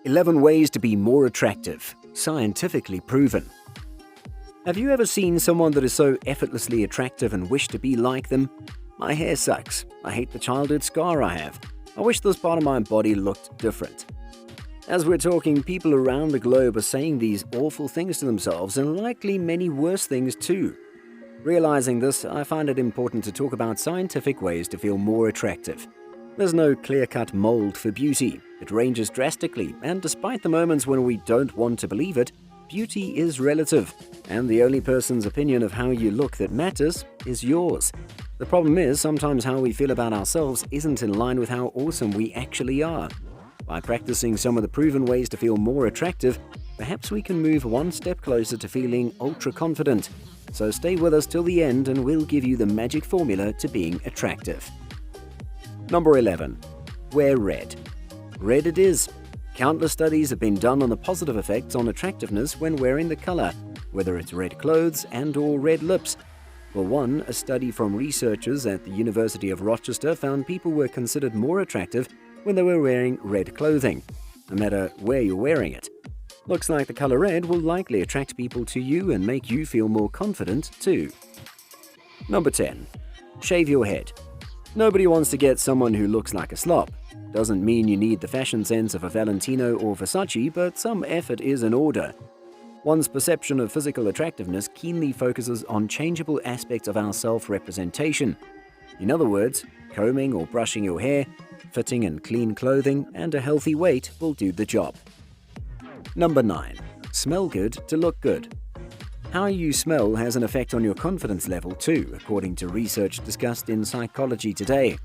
11 ways to be more attractive, scientifically proven. Have you ever seen someone that is so effortlessly attractive and wish to be like them? My hair sucks. I hate the childhood scar I have. I wish this part of my body looked different. As we're talking, people around the globe are saying these awful things to themselves and likely many worse things too. Realizing this, I find it important to talk about scientific ways to feel more attractive. There's no clear-cut mold for beauty. It ranges drastically, and despite the moments when we don't want to believe it, beauty is relative, and the only person's opinion of how you look that matters is yours. The problem is, sometimes how we feel about ourselves isn't in line with how awesome we actually are. By practicing some of the proven ways to feel more attractive, perhaps we can move one step closer to feeling ultra-confident. So stay with us till the end and we'll give you the magic formula to being attractive. Number 11. Wear red. Red it is. Countless studies have been done on the positive effects on attractiveness when wearing the color, whether it's red clothes and/or red lips. For one, a study from researchers at the University of Rochester found people were considered more attractive when they were wearing red clothing, no matter where you're wearing it. Looks like the color red will likely attract people to you and make you feel more confident too. Number 10. Shave your head. Nobody wants to get someone who looks like a slop. Doesn't mean you need the fashion sense of a Valentino or Versace, but some effort is in order. One's perception of physical attractiveness keenly focuses on changeable aspects of our self-representation. In other words, combing or brushing your hair, fitting and clean clothing, and a healthy weight will do the job. Number 9. Smell good to look good. How you smell has an effect on your confidence level too, according to research discussed in Psychology Today.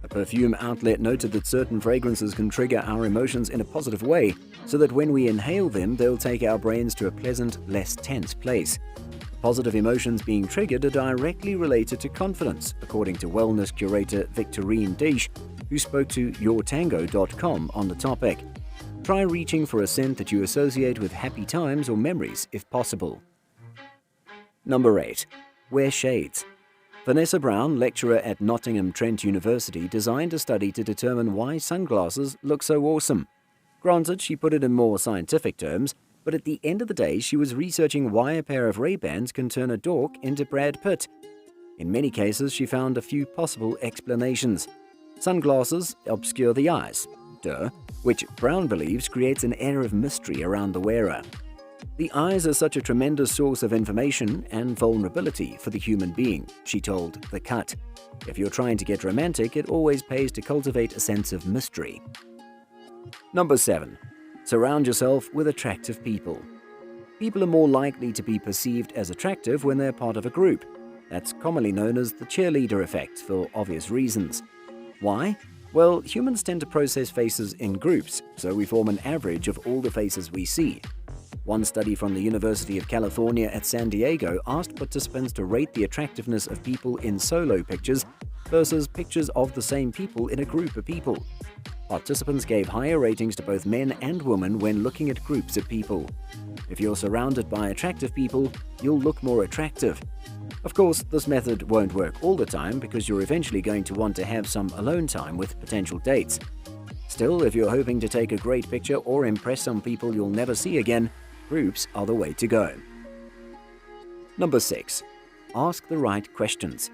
A perfume outlet noted that certain fragrances can trigger our emotions in a positive way, so that when we inhale them, they'll take our brains to a pleasant, less tense place. Positive emotions being triggered are directly related to confidence, according to wellness curator Victorine Desch, who spoke to yourtango.com on the topic. Try reaching for a scent that you associate with happy times or memories if possible. Number 8. Wear shades. Vanessa Brown, lecturer at Nottingham Trent University, designed a study to determine why sunglasses look so awesome. Granted, she put it in more scientific terms, but at the end of the day, she was researching why a pair of Ray-Bans can turn a dork into Brad Pitt. In many cases, she found a few possible explanations. Sunglasses obscure the eyes, which Brown believes creates an air of mystery around the wearer. The eyes are such a tremendous source of information and vulnerability for the human being, she told The Cut. If you're trying to get romantic, it always pays to cultivate a sense of mystery. Number 7. Surround yourself with attractive people. People are more likely to be perceived as attractive when they're part of a group. That's commonly known as the cheerleader effect for obvious reasons. Why? Well, humans tend to process faces in groups, so we form an average of all the faces we see. One study from the University of California at San Diego asked participants to rate the attractiveness of people in solo pictures versus pictures of the same people in a group of people. Participants gave higher ratings to both men and women when looking at groups of people. If you're surrounded by attractive people, you'll look more attractive. Of course, this method won't work all the time because you're eventually going to want to have some alone time with potential dates. Still, if you're hoping to take a great picture or impress some people you'll never see again, groups are the way to go. Number 6. Ask the right questions.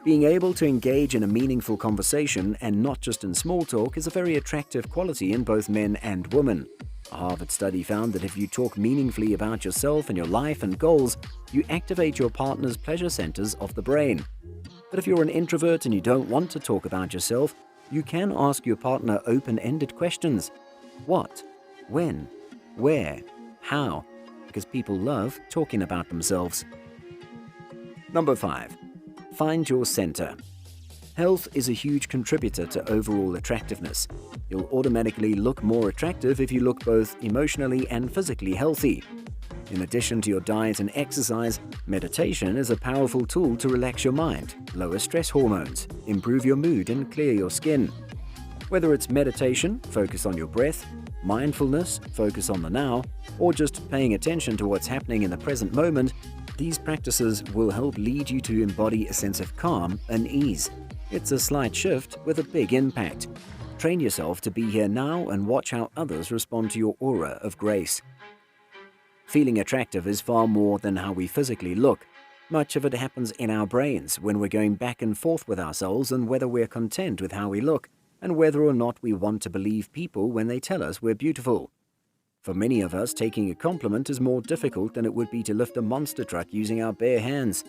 Being able to engage in a meaningful conversation and not just in small talk is a very attractive quality in both men and women. A Harvard study found that if you talk meaningfully about yourself and your life and goals, you activate your partner's pleasure centers of the brain. But if you're an introvert and you don't want to talk about yourself, you can ask your partner open-ended questions. What? When? Where? How? Because people love talking about themselves. Number 5. Find your center. Health is a huge contributor to overall attractiveness. You'll automatically look more attractive if you look both emotionally and physically healthy. In addition to your diet and exercise, meditation is a powerful tool to relax your mind, lower stress hormones, improve your mood, and clear your skin. Whether it's meditation, focus on your breath, mindfulness, focus on the now, or just paying attention to what's happening in the present moment, these practices will help lead you to embody a sense of calm and ease. It's a slight shift with a big impact. Train yourself to be here now and watch how others respond to your aura of grace. Feeling attractive is far more than how we physically look. Much of it happens in our brains when we're going back and forth with ourselves and whether we're content with how we look and whether or not we want to believe people when they tell us we're beautiful. For many of us, taking a compliment is more difficult than it would be to lift a monster truck using our bare hands.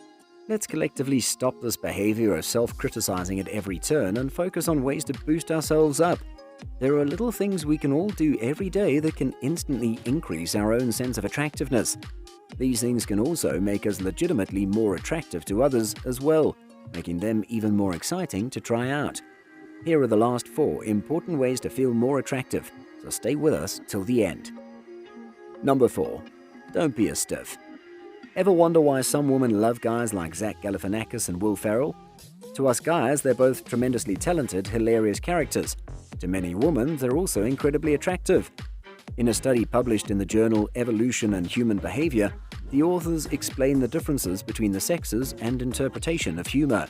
Let's collectively stop this behavior of self-criticizing at every turn and focus on ways to boost ourselves up. There are little things we can all do every day that can instantly increase our own sense of attractiveness. These things can also make us legitimately more attractive to others as well, making them even more exciting to try out. Here are the last 4 important ways to feel more attractive, so stay with us till the end. Number 4. Don't be a stiff. Ever wonder why some women love guys like Zach Galifianakis and Will Ferrell? To us guys, they're both tremendously talented, hilarious characters. To many women, they're also incredibly attractive. In a study published in the journal Evolution and Human Behavior, the authors explain the differences between the sexes and interpretation of humor.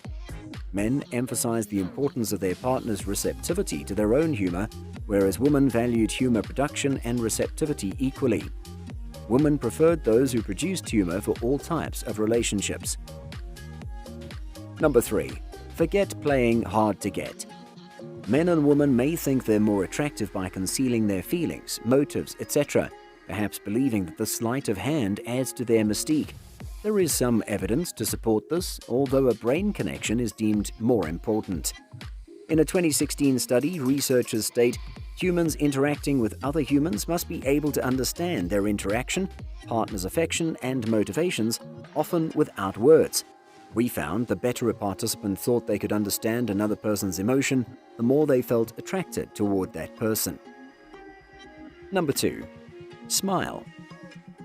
Men emphasized the importance of their partner's receptivity to their own humor, whereas women valued humor production and receptivity equally. Women preferred those who produced humor for all types of relationships. Number 3. Forget playing hard to get. Men and women may think they're more attractive by concealing their feelings, motives, etc., perhaps believing that the sleight of hand adds to their mystique. There is some evidence to support this, although a brain connection is deemed more important. In a 2016 study, researchers state humans interacting with other humans must be able to understand their interaction, partner's affection, and motivations, often without words. We found the better a participant thought they could understand another person's emotion, the more they felt attracted toward that person. Number 2. Smile.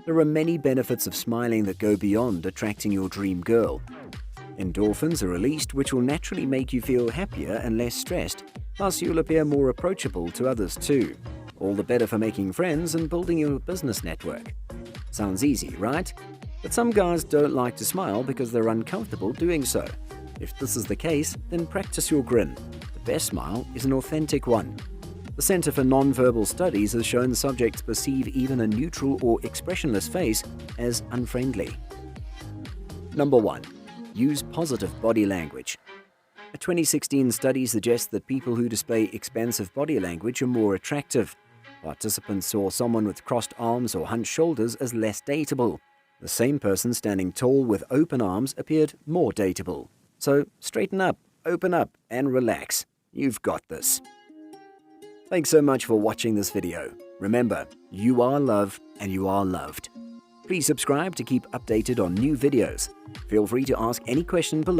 There are many benefits of smiling that go beyond attracting your dream girl. Endorphins are released, which will naturally make you feel happier and less stressed, plus you'll appear more approachable to others too. All the better for making friends and building your business network. Sounds easy, right? But some guys don't like to smile because they're uncomfortable doing so. If this is the case, then practice your grin. The best smile is an authentic one. The Center for Nonverbal Studies has shown subjects perceive even a neutral or expressionless face as unfriendly. Number 1. Use positive body language. A 2016 study suggests that people who display expansive body language are more attractive. Participants saw someone with crossed arms or hunched shoulders as less dateable. The same person standing tall with open arms appeared more dateable. So straighten up, open up, and relax. You've got this. Thanks so much for watching this video. Remember, you are love and you are loved. Please subscribe to keep updated on new videos. Feel free to ask any question below.